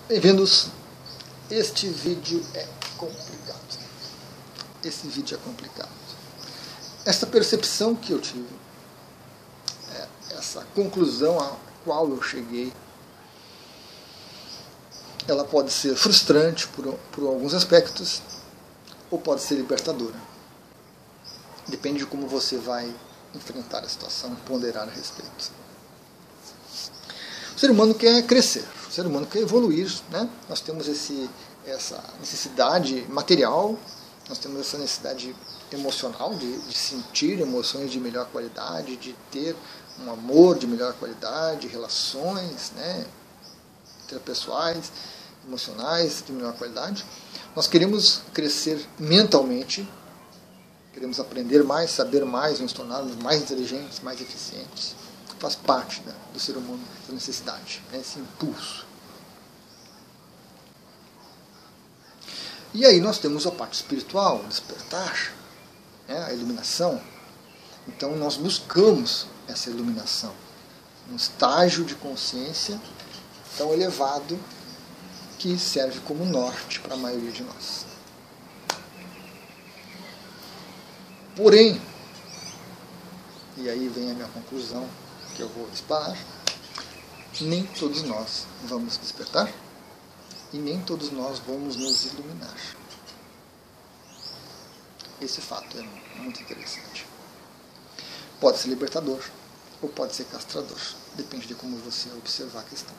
Bem-vindos. Este vídeo é complicado. Esse vídeo é complicado. Essa percepção que eu tive, essa conclusão a qual eu cheguei, ela pode ser frustrante por alguns aspectos ou pode ser libertadora. Depende de como você vai enfrentar a situação, ponderar a respeito. O ser humano quer crescer, o ser humano quer evoluir, né? Nós temos essa necessidade material, nós temos essa necessidade emocional de sentir emoções de melhor qualidade, de ter um amor de melhor qualidade, relações, né, interpessoais, emocionais de melhor qualidade. Nós queremos crescer mentalmente, queremos aprender mais, saber mais, nos tornarmos mais inteligentes, mais eficientes. Faz parte do ser humano essa necessidade, esse impulso. E aí nós temos a parte espiritual, o despertar, a iluminação. Então nós buscamos essa iluminação, um estágio de consciência tão elevado que serve como norte para a maioria de nós. Porém, e aí vem a minha conclusão, que eu vou explanar, nem todos nós vamos despertar e nem todos nós vamos nos iluminar. Esse fato é muito interessante. Pode ser libertador ou pode ser castrador, depende de como você observar a questão.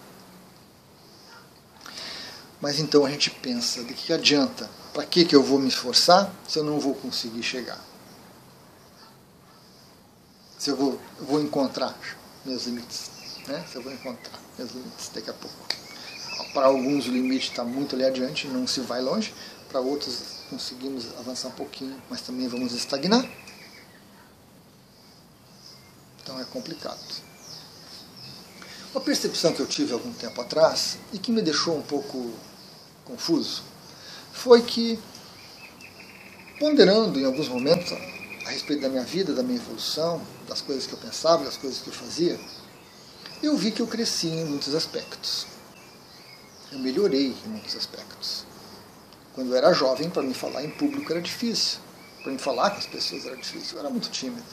Mas então a gente pensa, de que adianta? Para que eu vou me esforçar se eu não vou conseguir chegar? Se eu vou encontrar meus limites, né? Se eu vou encontrar meus limites daqui a pouco. Para alguns o limite está muito ali adiante, não se vai longe. Para outros conseguimos avançar um pouquinho, mas também vamos estagnar. Então é complicado. Uma percepção que eu tive algum tempo atrás e que me deixou um pouco confuso foi que, ponderando em alguns momentos a respeito da minha vida, da minha evolução, das coisas que eu pensava, das coisas que eu fazia, eu vi que eu cresci em muitos aspectos. Eu melhorei em muitos aspectos. Quando eu era jovem, para mim falar em público era difícil. Para mim falar com as pessoas era difícil. Eu era muito tímido.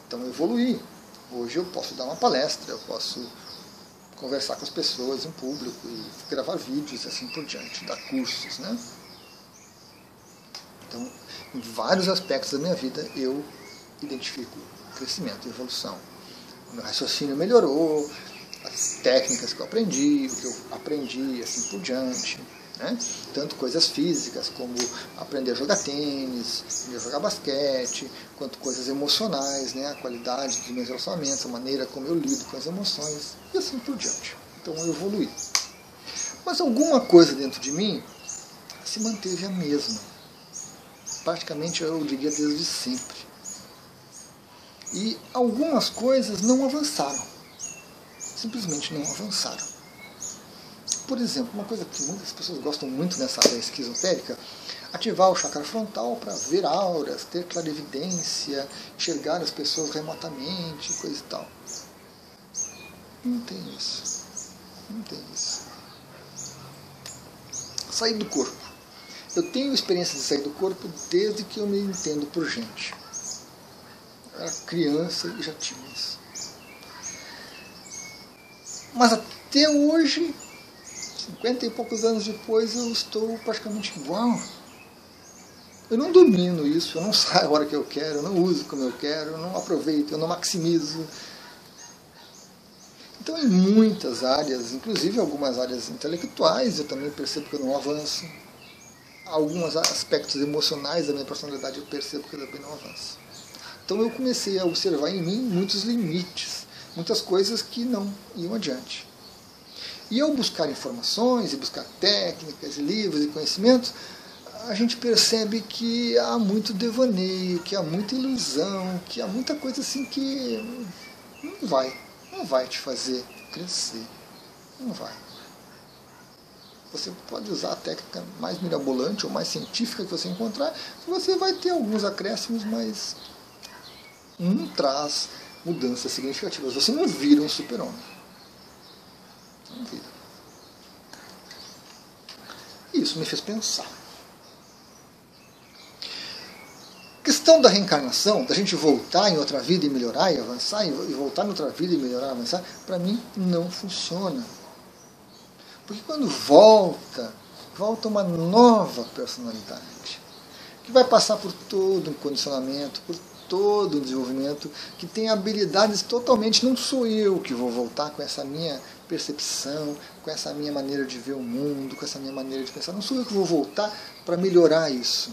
Então eu evoluí. Hoje eu posso dar uma palestra, eu posso conversar com as pessoas em público e gravar vídeos e assim por diante, dar cursos, né? Então, em vários aspectos da minha vida, eu identifico crescimento e evolução. O meu raciocínio melhorou, as técnicas que eu aprendi, o que eu aprendi, assim por diante. Né? Tanto coisas físicas, como aprender a jogar tênis, aprender a jogar basquete, quanto coisas emocionais, né? A qualidade dos meus relacionamentos, a maneira como eu lido com as emoções, e assim por diante. Então eu evoluí. Mas alguma coisa dentro de mim se manteve a mesma. Praticamente eu diria desde sempre. E algumas coisas não avançaram. Simplesmente não avançaram. Por exemplo, uma coisa que muitas pessoas gostam muito nessa área esquizotérica, ativar o chakra frontal para ver auras, ter clarividência, enxergar as pessoas remotamente, coisa e tal. Não tem isso. Não tem isso. Sair do corpo. Eu tenho experiência de sair do corpo desde que eu me entendo por gente. Eu era criança e já tinha isso. Mas até hoje, 50 e poucos anos depois, eu estou praticamente igual. Eu não domino isso, eu não saio a hora que eu quero, eu não uso como eu quero, eu não aproveito, eu não maximizo. Então, em muitas áreas, inclusive algumas áreas intelectuais, eu também percebo que eu não avanço. Alguns aspectos emocionais da minha personalidade eu percebo que eu também não avanço. Então eu comecei a observar em mim muitos limites, muitas coisas que não iam adiante. E ao buscar informações, e buscar técnicas, livros e conhecimentos, a gente percebe que há muito devaneio, que há muita ilusão, que há muita coisa assim que não vai te fazer crescer. Não vai. Você pode usar a técnica mais mirabolante ou mais científica que você encontrar, você vai ter alguns acréscimos, mas não traz mudanças significativas. Você não vira um super-homem. Não vira. E isso me fez pensar. A questão da reencarnação, da gente voltar em outra vida e melhorar e avançar, e voltar em outra vida e melhorar e avançar, para mim não funciona. Porque quando volta uma nova personalidade, que vai passar por todo um condicionamento, por todo um desenvolvimento, que tem habilidades totalmente, não sou eu que vou voltar com essa minha percepção, com essa minha maneira de ver o mundo, com essa minha maneira de pensar, não sou eu que vou voltar para melhorar isso.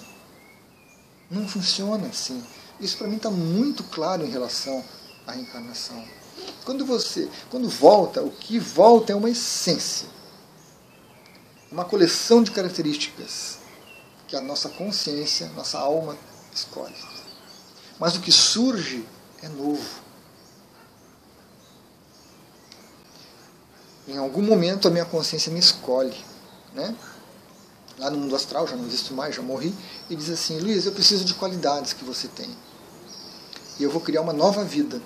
Não funciona assim. Isso para mim está muito claro em relação à reencarnação. Quando volta, o que volta é uma essência, uma coleção de características que a nossa consciência, nossa alma escolhe. Mas o que surge é novo. Em algum momento a minha consciência me escolhe, né? Lá no mundo astral, já não existo mais, já morri, e diz assim: Luiz, eu preciso de qualidades que você tem. E eu vou criar uma nova vida.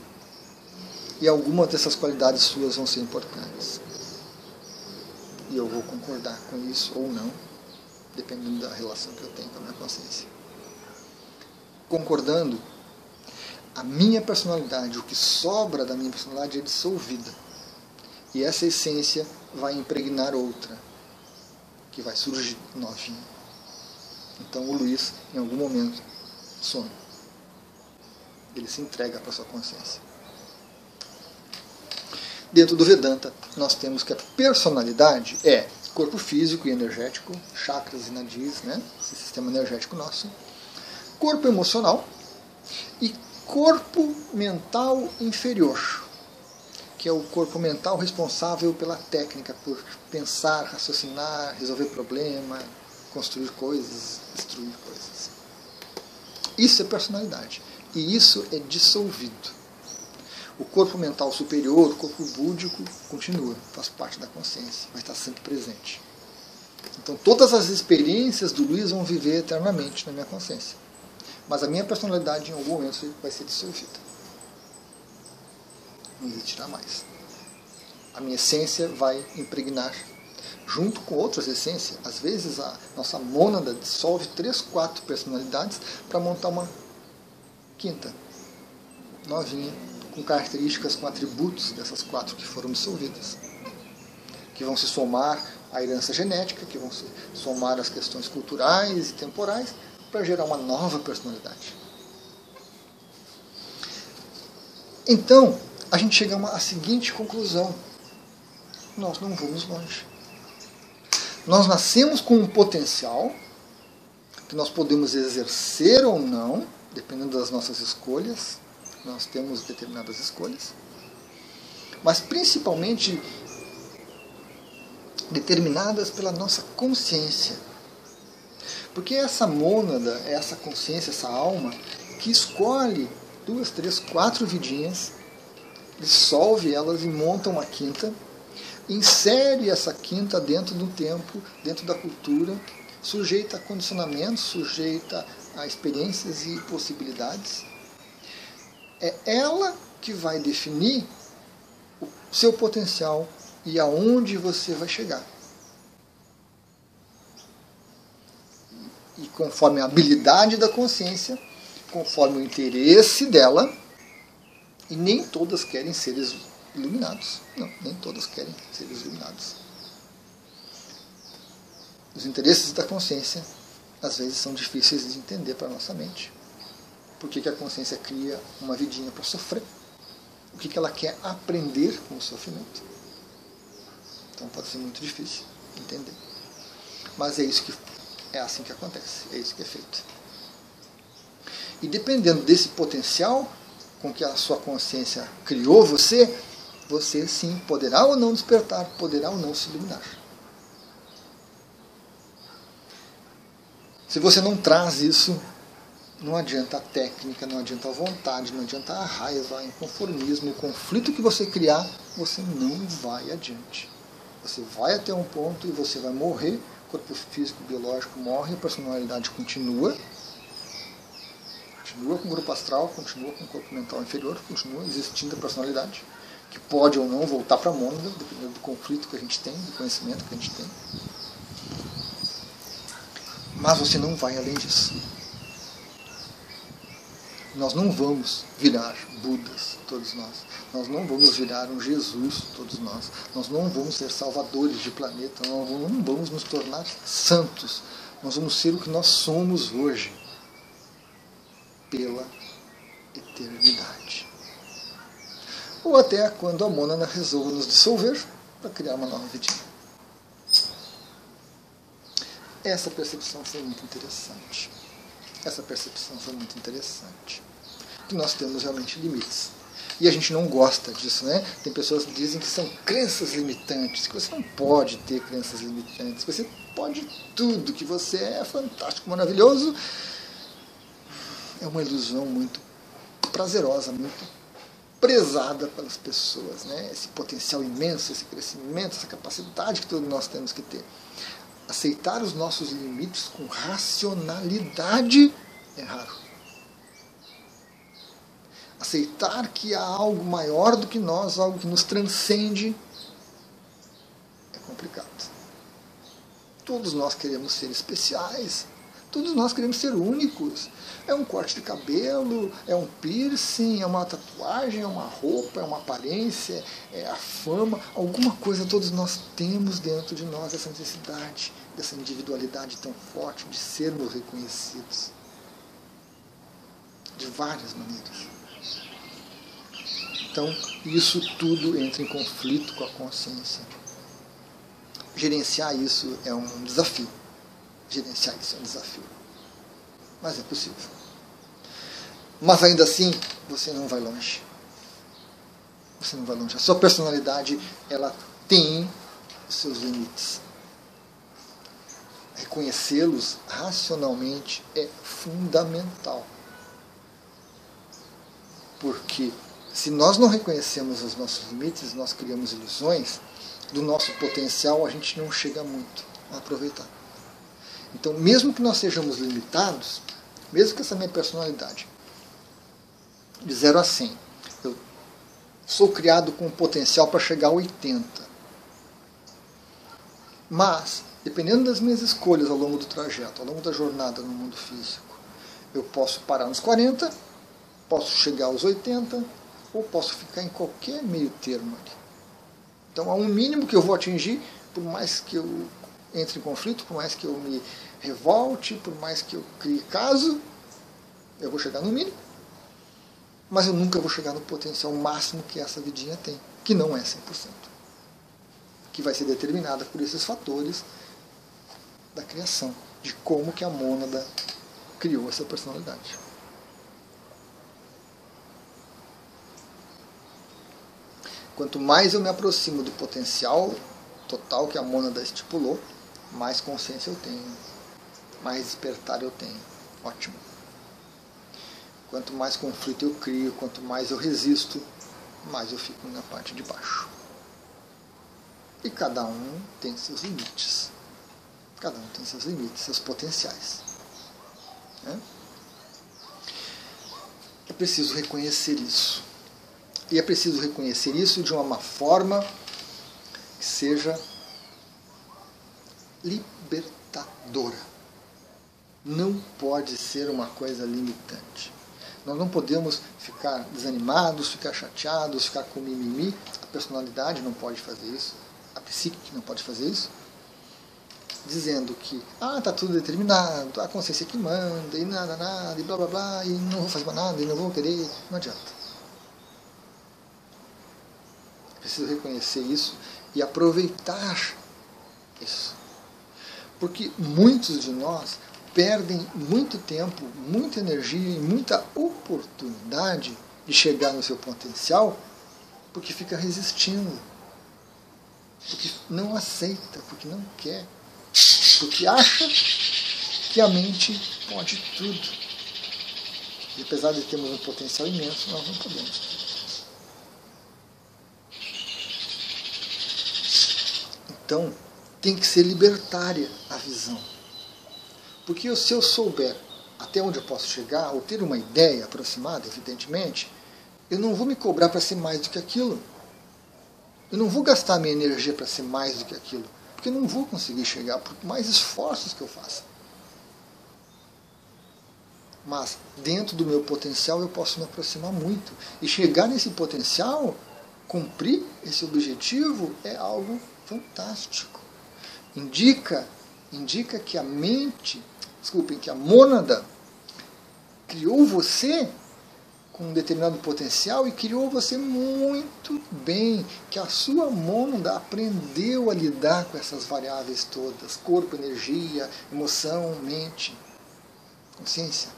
E algumas dessas qualidades suas vão ser importantes. E eu vou concordar com isso ou não, dependendo da relação que eu tenho com a minha consciência. Concordando, a minha personalidade, o que sobra da minha personalidade é dissolvida. E essa essência vai impregnar outra, que vai surgir novinha. Então o Luiz, em algum momento, some. Ele se entrega para a sua consciência. Dentro do Vedanta, nós temos que a personalidade é corpo físico e energético, chakras e nadis, né? Esse sistema energético nosso. Corpo emocional e corpo mental inferior, que é o corpo mental responsável pela técnica, por pensar, raciocinar, resolver problema, construir coisas, destruir coisas. Isso é personalidade. E isso é dissolvido. O corpo mental superior, o corpo búdico, continua, faz parte da consciência, vai estar sempre presente. Então todas as experiências do Luiz vão viver eternamente na minha consciência. Mas a minha personalidade em algum momento vai ser dissolvida. Não existirá mais. A minha essência vai impregnar, junto com outras essências. Às vezes a nossa mônada dissolve 3, 4 personalidades para montar uma quinta, novinha, com características, com atributos dessas 4 que foram dissolvidas, que vão se somar à herança genética, que vão se somar às questões culturais e temporais, para gerar uma nova personalidade. Então, a gente chega à seguinte conclusão: nós não vamos longe. Nós nascemos com um potencial que nós podemos exercer ou não, dependendo das nossas escolhas. Nós temos determinadas escolhas, mas principalmente determinadas pela nossa consciência. Porque é essa mônada, é essa consciência, essa alma, que escolhe 2, 3, 4 vidinhas, dissolve elas e monta uma quinta, insere essa quinta dentro do tempo, dentro da cultura, sujeita a condicionamentos, sujeita a experiências e possibilidades. É ela que vai definir o seu potencial e aonde você vai chegar. E conforme a habilidade da consciência, conforme o interesse dela, e nem todas querem seres iluminados. Não, nem todas querem seres iluminados. Os interesses da consciência, às vezes, são difíceis de entender para a nossa mente. Por que a consciência cria uma vidinha para sofrer? O que ela quer aprender com o sofrimento? Então pode ser muito difícil entender. Mas é assim que acontece, é isso que é feito. E dependendo desse potencial com que a sua consciência criou você sim poderá ou não despertar, poderá ou não se iluminar. Se você não traz isso, não adianta a técnica, não adianta a vontade, não adianta a raiva, o inconformismo, o conflito que você criar, você não vai adiante. Você vai até um ponto e você vai morrer, o corpo físico, biológico morre, a personalidade continua com o grupo astral, continua com o corpo mental inferior, continua existindo a personalidade, que pode ou não voltar para a mônada, dependendo do conflito que a gente tem, do conhecimento que a gente tem. Mas você não vai além disso. Nós não vamos virar Budas, todos nós. Nós não vamos virar um Jesus, todos nós. Nós não vamos ser salvadores de planeta. Nós não vamos nos tornar santos. Nós vamos ser o que nós somos hoje. Pela eternidade. Ou até quando a mônada resolva nos dissolver para criar uma nova vidinha. Essa percepção foi muito interessante. Que nós temos realmente limites. E a gente não gosta disso, né? Tem pessoas que dizem que são crenças limitantes, que você não pode ter crenças limitantes, que você pode tudo, que você é fantástico, maravilhoso. É uma ilusão muito prazerosa, muito prezada pelas pessoas, né? Esse potencial imenso, esse crescimento, essa capacidade que todos nós temos que ter. Aceitar os nossos limites com racionalidade é raro. Aceitar que há algo maior do que nós, algo que nos transcende, é complicado. Todos nós queremos ser especiais. Todos nós queremos ser únicos. É um corte de cabelo, é um piercing, é uma tatuagem, é uma roupa, é uma aparência, é a fama. Alguma coisa todos nós temos dentro de nós, essa necessidade, dessa individualidade tão forte de sermos reconhecidos. De várias maneiras. Então, isso tudo entra em conflito com a consciência. Gerenciar isso é um desafio. Mas é possível. Mas ainda assim, você não vai longe. A sua personalidade, ela tem os seus limites. Reconhecê-los racionalmente é fundamental. Porque se nós não reconhecemos os nossos limites, nós criamos ilusões, do nosso potencial a gente não chega muito a aproveitar. Então, mesmo que nós sejamos limitados, mesmo que essa minha personalidade, de 0 a 100, eu sou criado com um potencial para chegar a 80. Mas, dependendo das minhas escolhas ao longo do trajeto, ao longo da jornada no mundo físico, eu posso parar nos 40, posso chegar aos 80, ou posso ficar em qualquer meio termo ali. Então há um mínimo que eu vou atingir, por mais que eu entre em conflito, por mais que eu me revolte, por mais que eu crie caso, eu vou chegar no mínimo, mas eu nunca vou chegar no potencial máximo que essa vidinha tem, que não é 100%. Que vai ser determinada por esses fatores da criação, de como que a mônada criou essa personalidade. Quanto mais eu me aproximo do potencial total que a mônada estipulou, mais consciência eu tenho, mais despertar eu tenho. Ótimo. Quanto mais conflito eu crio, quanto mais eu resisto, mais eu fico na parte de baixo. E cada um tem seus limites. Seus potenciais. É preciso reconhecer isso. E é preciso reconhecer isso de uma forma que seja libertadora. Não pode ser uma coisa limitante. Nós não podemos ficar desanimados, ficar chateados, ficar com mimimi. A personalidade não pode fazer isso. A psique não pode fazer isso. Dizendo que está tudo determinado, a consciência que manda, e nada, e blá blá blá, e não vou fazer mais nada, e não vou querer. Não adianta. Preciso reconhecer isso e aproveitar isso. Porque muitos de nós perdem muito tempo, muita energia e muita oportunidade de chegar no seu potencial porque fica resistindo, porque não aceita, porque não quer, porque acha que a mente pode tudo. E apesar de termos um potencial imenso, nós não podemos. Então, tem que ser libertária a visão. Porque se eu souber até onde eu posso chegar, ou ter uma ideia aproximada, evidentemente, eu não vou me cobrar para ser mais do que aquilo. Eu não vou gastar minha energia para ser mais do que aquilo. Porque eu não vou conseguir chegar por mais esforços que eu faça. Mas dentro do meu potencial eu posso me aproximar muito. E chegar nesse potencial, cumprir esse objetivo, é algo fantástico. Indica que a mente, que a mônada criou você com um determinado potencial e criou você muito bem, que a sua mônada aprendeu a lidar com essas variáveis todas, corpo, energia, emoção, mente, consciência.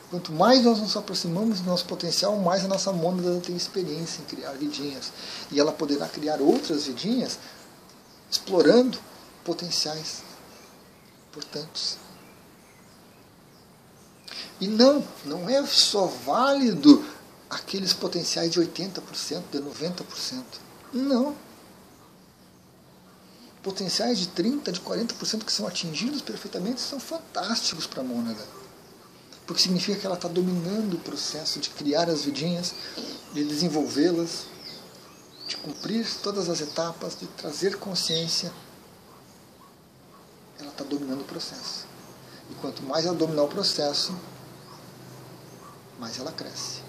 Quanto mais nós nos aproximamos do nosso potencial, mais a nossa mônada tem experiência em criar vidinhas. E ela poderá criar outras vidinhas explorando potenciais importantes. E não é só válido aqueles potenciais de 80%, de 90%. Não. Potenciais de 30%, de 40% que são atingidos perfeitamente são fantásticos para a mônada. Porque significa que ela está dominando o processo de criar as vidinhas, de desenvolvê-las, de cumprir todas as etapas, de trazer consciência. Ela está dominando o processo. E quanto mais ela dominar o processo, mais ela cresce.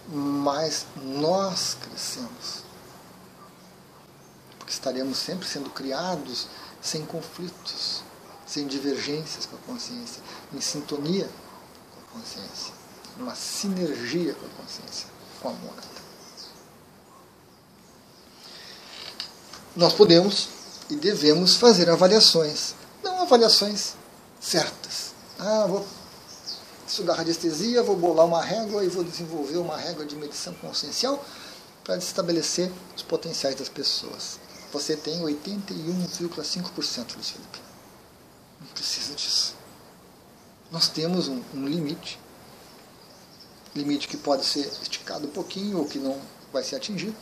Mais nós crescemos. Porque estaremos sempre sendo criados sem conflitos, sem divergências com a consciência, em sintonia com a consciência, numa sinergia com a consciência, com a mônada. Nós podemos e devemos fazer avaliações, não avaliações certas. Vou estudar radiestesia, vou bolar uma régua e vou desenvolver uma régua de medição consciencial para estabelecer os potenciais das pessoas. Você tem 81,5%, Luiz Felipe. Não precisa disso. Nós temos um limite que pode ser esticado um pouquinho ou que não vai ser atingido.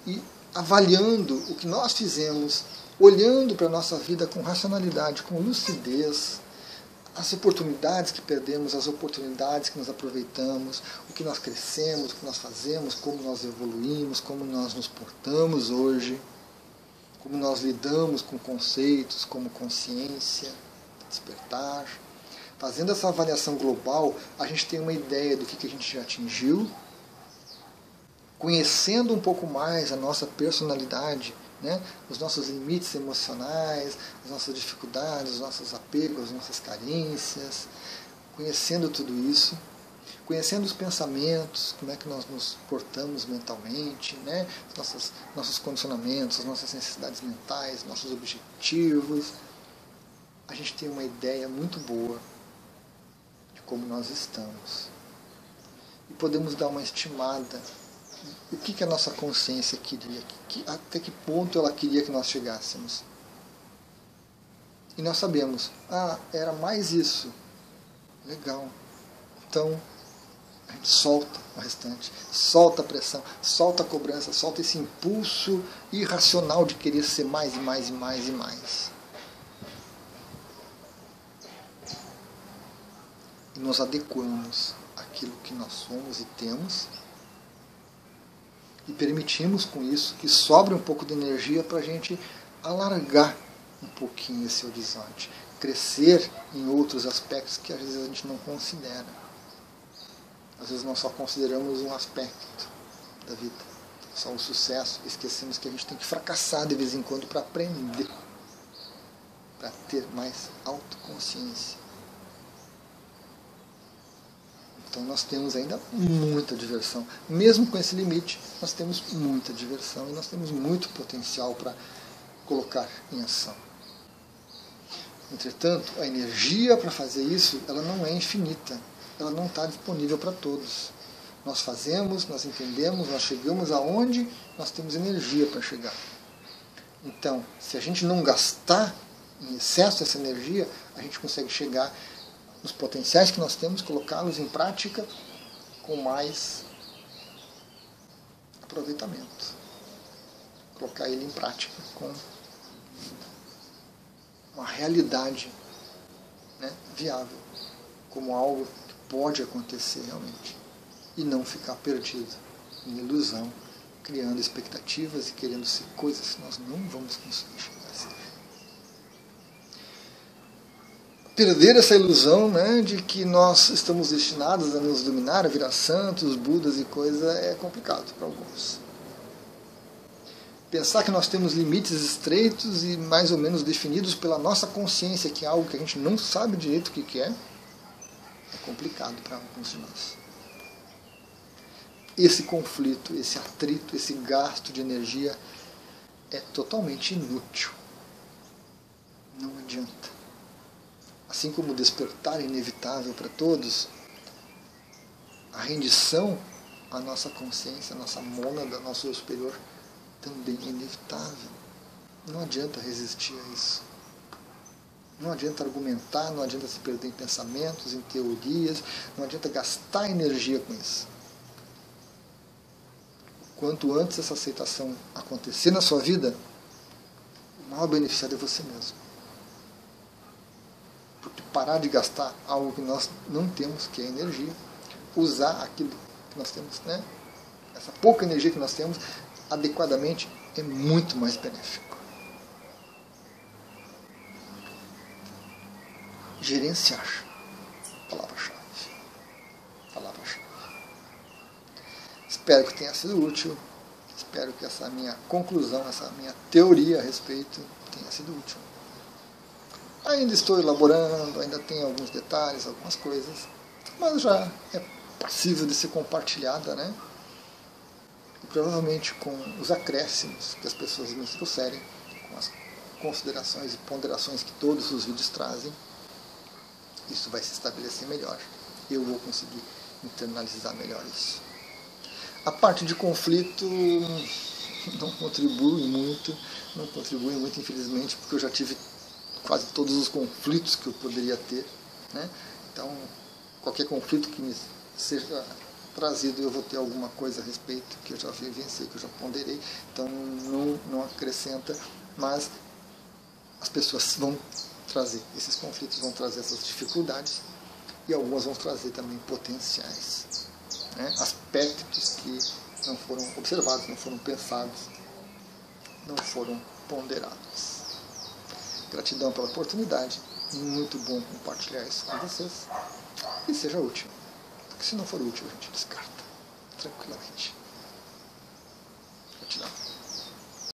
E avaliando o que nós fizemos, olhando para a nossa vida com racionalidade, com lucidez, as oportunidades que perdemos, as oportunidades que nos aproveitamos, o que nós crescemos, o que nós fazemos, como nós evoluímos, como nós nos portamos hoje, como nós lidamos com conceitos como consciência, despertar. Fazendo essa avaliação global, a gente tem uma ideia do que a gente já atingiu, conhecendo um pouco mais a nossa personalidade, né? Os nossos limites emocionais, as nossas dificuldades, os nossos apegos, as nossas carências, conhecendo tudo isso, conhecendo os pensamentos, como é que nós nos portamos mentalmente, né? Nossos condicionamentos, as nossas necessidades mentais, nossos objetivos, a gente tem uma ideia muito boa de como nós estamos. E podemos dar uma estimada o que a nossa consciência queria, até que ponto ela queria que nós chegássemos. E nós sabemos, era mais isso. Legal. Então, a gente solta o restante, solta a pressão, solta a cobrança, solta esse impulso irracional de querer ser mais e mais e mais e mais. E nos adequamos àquilo que nós somos e temos, e permitimos com isso que sobre um pouco de energia para a gente alargar um pouquinho esse horizonte, crescer em outros aspectos que às vezes a gente não considera. Às vezes nós só consideramos um aspecto da vida, só o sucesso, esquecemos que a gente tem que fracassar de vez em quando para aprender, para ter mais autoconsciência. Então nós temos ainda muita diversão. Mesmo com esse limite, nós temos muita diversão e nós temos muito potencial para colocar em ação. Entretanto, a energia para fazer isso, ela não é infinita. Ela não está disponível para todos. Nós fazemos, nós entendemos, nós chegamos aonde nós temos energia para chegar. Então, se a gente não gastar em excesso essa energia, a gente consegue chegar nos potenciais que nós temos, colocá-los em prática com mais aproveitamento. Colocar ele em prática com uma realidade, né, viável, como algo que pode acontecer realmente. E não ficar perdido em ilusão, criando expectativas e querendo ser coisas que nós não vamos conseguir chegar a ser. perder essa ilusão, né, de que nós estamos destinados a nos dominar, a virar santos, budas e coisa, é complicado para alguns. Pensar que nós temos limites estreitos e mais ou menos definidos pela nossa consciência, que é algo que a gente não sabe direito o que é complicado para alguns de nós. Esse conflito, esse atrito, esse gasto de energia é totalmente inútil. Não adianta. Assim como o despertar é inevitável para todos, a rendição à nossa consciência, à nossa mônada, nosso eu superior, também é inevitável. Não adianta resistir a isso. Não adianta argumentar, não adianta se perder em pensamentos, em teorias, não adianta gastar energia com isso. Quanto antes essa aceitação acontecer na sua vida, o maior beneficiado é você mesmo. Porque parar de gastar algo que nós não temos, que é energia, usar aquilo que nós temos, né? Essa pouca energia que nós temos, adequadamente, é muito mais benéfico. Gerenciar. Palavra-chave. Palavra-chave. Espero que tenha sido útil. Espero que essa minha conclusão, essa minha teoria a respeito tenha sido útil. Ainda estou elaborando, ainda tem alguns detalhes, algumas coisas, mas já é passível de ser compartilhada, né? E provavelmente com os acréscimos que as pessoas nos trouxerem, com as considerações e ponderações que todos os vídeos trazem, isso vai se estabelecer melhor. Eu vou conseguir internalizar melhor isso. A parte de conflito não contribui muito, infelizmente, porque eu já tive quase todos os conflitos que eu poderia ter, né? Então, qualquer conflito que me seja trazido, eu vou ter alguma coisa a respeito que eu já vivenciei, que eu já ponderei, então não acrescenta, mas as pessoas vão trazer, esses conflitos vão trazer essas dificuldades e algumas vão trazer também potenciais, né? Aspectos que não foram observados, não foram pensados, não foram ponderados. Gratidão pela oportunidade, muito bom compartilhar isso com vocês e seja útil, porque se não for útil a gente descarta tranquilamente. Gratidão.